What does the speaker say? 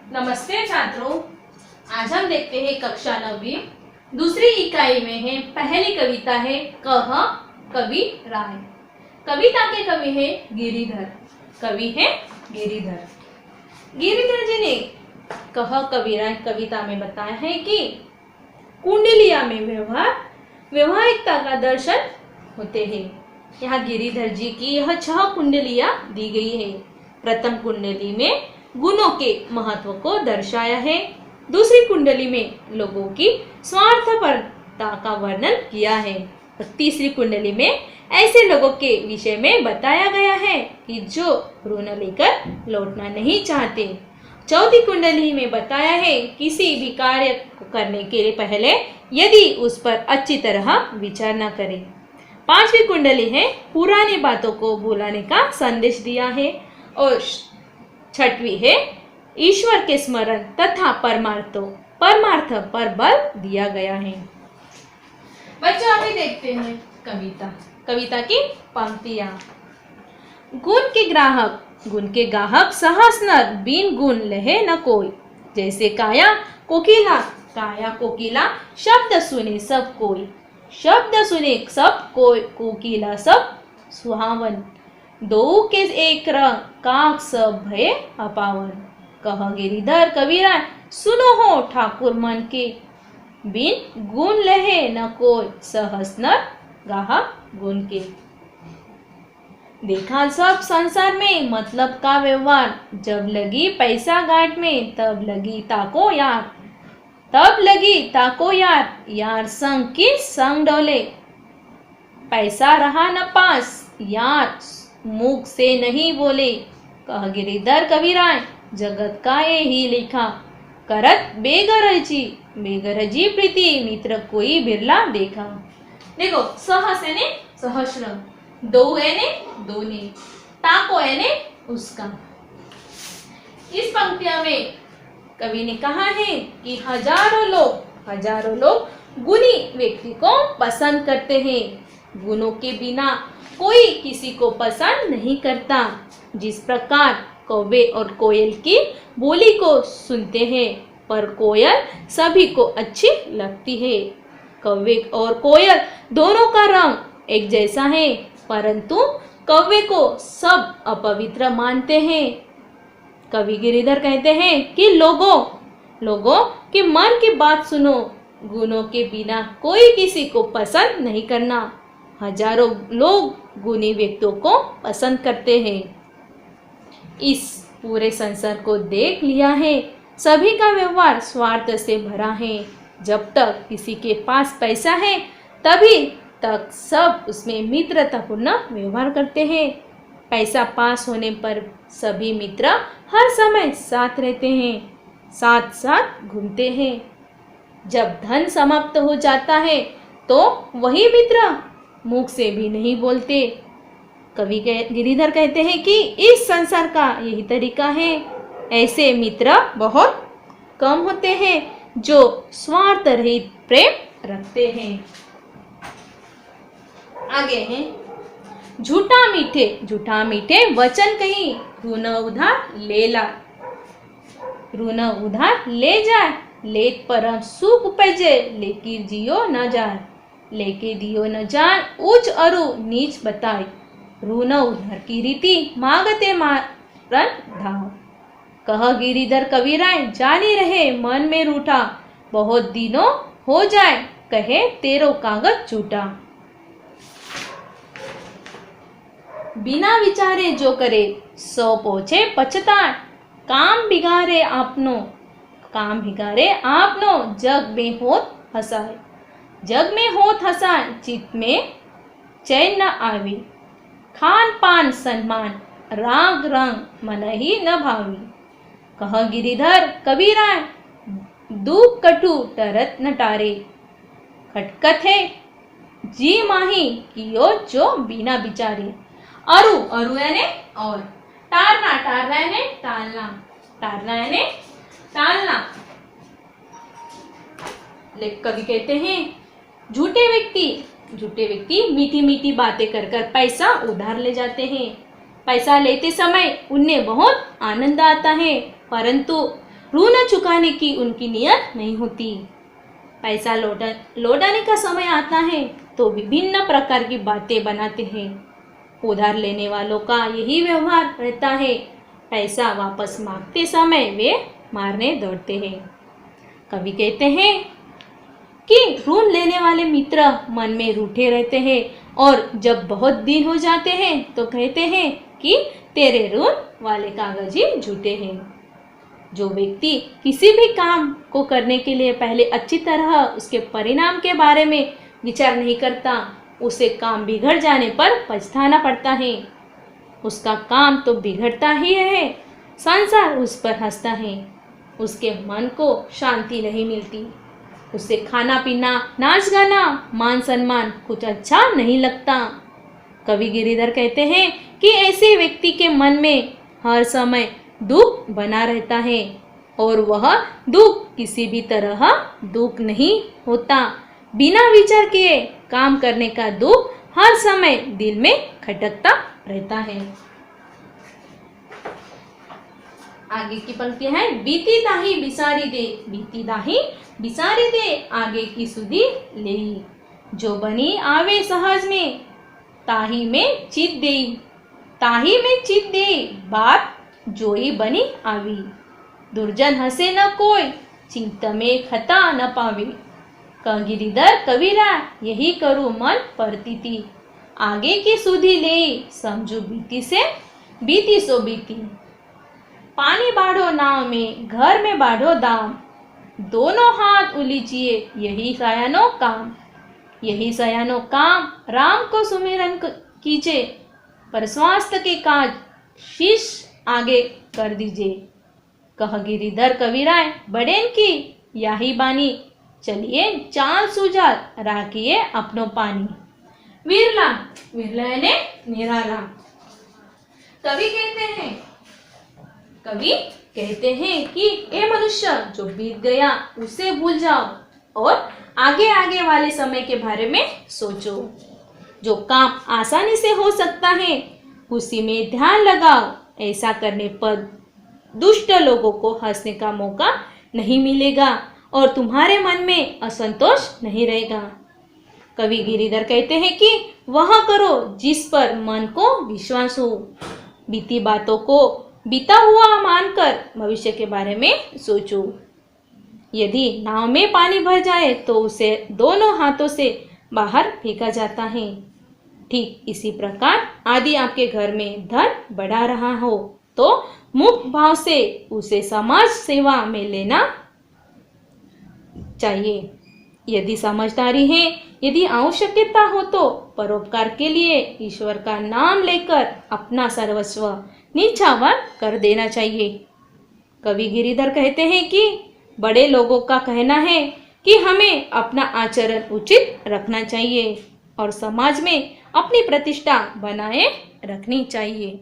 नमस्ते छात्रों, आज हम देखते हैं कक्षा 9वीं दूसरी इकाई में है पहली कविता है कह कवि राय। कविता के कवि है गिरिधर। कवि है गिरिधर। गिरिधर जी ने कह कवि राय कविता में बताया है कि कुंडलिया में व्यवहारिकता का दर्शन होते हैं। यहाँ गिरिधर जी की यह 6 कुंडलियां दी गई है। प्रथम कुंडली में गुणों के महत्व को दर्शाया है। दूसरी कुंडली में लोगों की स्वार्थपरता का वर्णन किया है। और तीसरी कुंडली में ऐसे लोगों के विषय में बताया गया है कि जो ऋण लेकर लौटना नहीं चाहते। चौथी कुंडली में बताया है किसी भी कार्य को करने के लिए पहले यदि उस पर अच्छी तरह विचार न करें। पांचवी कुंडली है पुरानी बातों को भुलाने का संदेश दिया है। और छठवीं है ईश्वर के स्मरण तथा परमार्थ पर बल दिया गया है। बच्चों अभी देखते हैं कविता की पंक्तियां। गुण के ग्राहक सहस नर बिन गुण लहे न कोई। जैसे काया कोकिला शब्द सुने सब कोई। शब्द सुने सब कोई कोकिला सब सुहावन। दो के एक रंग काक सब भय अपावन। कह गिरिधर कविराय सुनो हो ठाकुर मन के। बिन गुण लहे न कोई सहस नर गाहा गुण के। देखा सब संसार में मतलब का व्यवहार। जब लगी पैसा गांठ में तब लगी ताको यार। यार संग की संग डोले पैसा रहा न पास। यार मुख से नहीं बोले। कह गिरिधर कविराय जगत का ये ही लिखा। करत बेगरजी प्रीति मित्र कोई बिरला देखा। देखो सहस यानी सहस्र, दो यानी दोने, ताको यानी उसका। इस पंक्तियों में कवि ने कहा है कि हजारों लोग गुणी व्यक्ति को पसंद करते हैं। गुणों के बिना कोई किसी को पसंद नहीं करता। जिस प्रकार कौवे और कोयल की बोली को सुनते हैं पर कोयल सभी को अच्छी लगती है। कौवे और कोयल दोनों का रंग एक जैसा है परंतु कौवे को सब अपवित्र मानते हैं। कवि गिरिधर कहते हैं कि लोगों के मन की बात सुनो। गुणों के बिना कोई किसी को पसंद नहीं करना। हजारों लोग गुणी व्यक्तियों को पसंद करते हैं। इस पूरे संसार को देख लिया है। सभी का व्यवहार स्वार्थ से भरा है। जब तक किसी के पास पैसा है तभी तक सब उसमें मित्रतापूर्ण व्यवहार करते हैं। पैसा पास होने पर सभी मित्र हर समय साथ रहते हैं, साथ साथ घूमते हैं। जब धन समाप्त हो जाता है तो वही मित्र मुख से भी नहीं बोलते। कवि गिरिधर कहते हैं कि इस संसार का यही तरीका है। ऐसे मित्र बहुत कम होते हैं जो स्वार्थ रहित प्रेम रखते हैं। आगे है झूठा मीठे वचन कहीं ऋण उधार ले जाए। लेत परम सुख उपजे लेके दियो न जान उच्च अरु नीच बताए। ऋण उधार की रीति मांगते मारन धाव। कह गिरिधर कविराय जानी रहे मन में रूठा। बहुत दिनों हो जाए कहे तेरो कागज झूठा। बिना विचारे जो करे सो पहुंचे पछताए। काम बिगाड़े आपनो जग में होत हसाए। चित्त में चैन न आवे। खान पान सन्मान राग रंग मन ही न भावी। कह गिरिधर कविराय दुख कटु टरत न टारे। खटकत है जी माही कियो जो बिना विचारे। अरु यानी और, टारना यानी टालना। कवि कहते हैं झूठे व्यक्ति मीठी मीठी बातें कर पैसा उधार ले जाते हैं। पैसा लेते समय उन्हें बहुत आनंद आता है परंतु ऋण चुकाने की उनकी नियत नहीं होती। पैसा लौटाने का समय आता है तो विभिन्न प्रकार की बातें बनाते हैं। उधार लेने वालों का यही व्यवहार रहता है। पैसा वापस मांगते समय वे मारने दौड़ते हैं। कवि कहते हैं कि ऋण लेने वाले मित्र मन में रूठे रहते हैं और जब बहुत दिन हो जाते हैं तो कहते हैं कि तेरे ऋण वाले कागज ही झूठे हैं। जो व्यक्ति किसी भी काम को करने के लिए पहले अच्छी तरह उसके परिणाम के बारे में विचार नहीं करता, उसे काम बिगड़ जाने पर पछताना पड़ता है। उसका काम तो बिगड़ता ही है, संसार उस पर हंसता है। उसके मन को शांति नहीं मिलती। उसे खाना पीना, नाच गाना, मान सम्मान कुछ अच्छा नहीं लगता। कवि गिरिधर कहते हैं कि ऐसे व्यक्ति के मन में हर समय दुख बना रहता है और वह दुख किसी भी तरह दुख नहीं होता। बिना विचार किए काम करने का दुख हर समय दिल में खटकता रहता है। आगे की पंक्ति है, बीती दाही बिसारी दे, बीती दाही बिसारी दे, आगे की सुधी लेई। जो बनी आवे सहज में, ताही में चित देई, ताही में चित देई, बात जोई बनी आवी। दुर्जन हंसे न कोई, चिंत में खता न पावे। कह गिरिधर कबीरा, यही करूँ मन परतीति। आगे की सुधी ले, समझू बीती से बीती सो बीती। पानी बाढ़ो नाव में, घर में बाढ़ो दाम। दोनों हाथ उलीचिए, यही सयानो काम। यही सयानो काम, राम को सुमिरन कीजिए। पर स्वास्थ्य के काज शीश आगे कर दीजिए। कह गिरिधर कबीराय, बड़ेन की याही बानी। चलिए चाल सुजात, राखिए अपनो पानी। विरला, विरला ने निराला। कवि कहते हैं कि ए मनुष्य, जो बीत गया उसे भूल जाओ और आगे आगे वाले समय के बारे में सोचो। जो काम आसानी से हो सकता है उसी में ध्यान लगाओ। ऐसा करने पर दुष्ट लोगों को हंसने का मौका नहीं मिलेगा और तुम्हारे मन में असंतोष नहीं रहेगा। कवि गिरिधर कहते हैं कि वह करो जिस पर मन को विश्वास हो। बीती बातों को बीता हुआ मानकर भविष्य के बारे में सोचो। यदि नाव में पानी भर जाए तो उसे दोनों हाथों से बाहर फेंका जाता है। ठीक इसी प्रकार यदि आपके घर में धन बढ़ा रहा हो तो मुक्त भाव से उसे समाज सेवा में लेना चाहिए। यदि समझदारी है, यदि आवश्यकता हो तो परोपकार के लिए ईश्वर का नाम लेकर अपना सर्वस्व नीचावर कर देना चाहिए। कवि गिरिधर कहते हैं कि बड़े लोगों का कहना है कि हमें अपना आचरण उचित रखना चाहिए और समाज में अपनी प्रतिष्ठा बनाए रखनी चाहिए।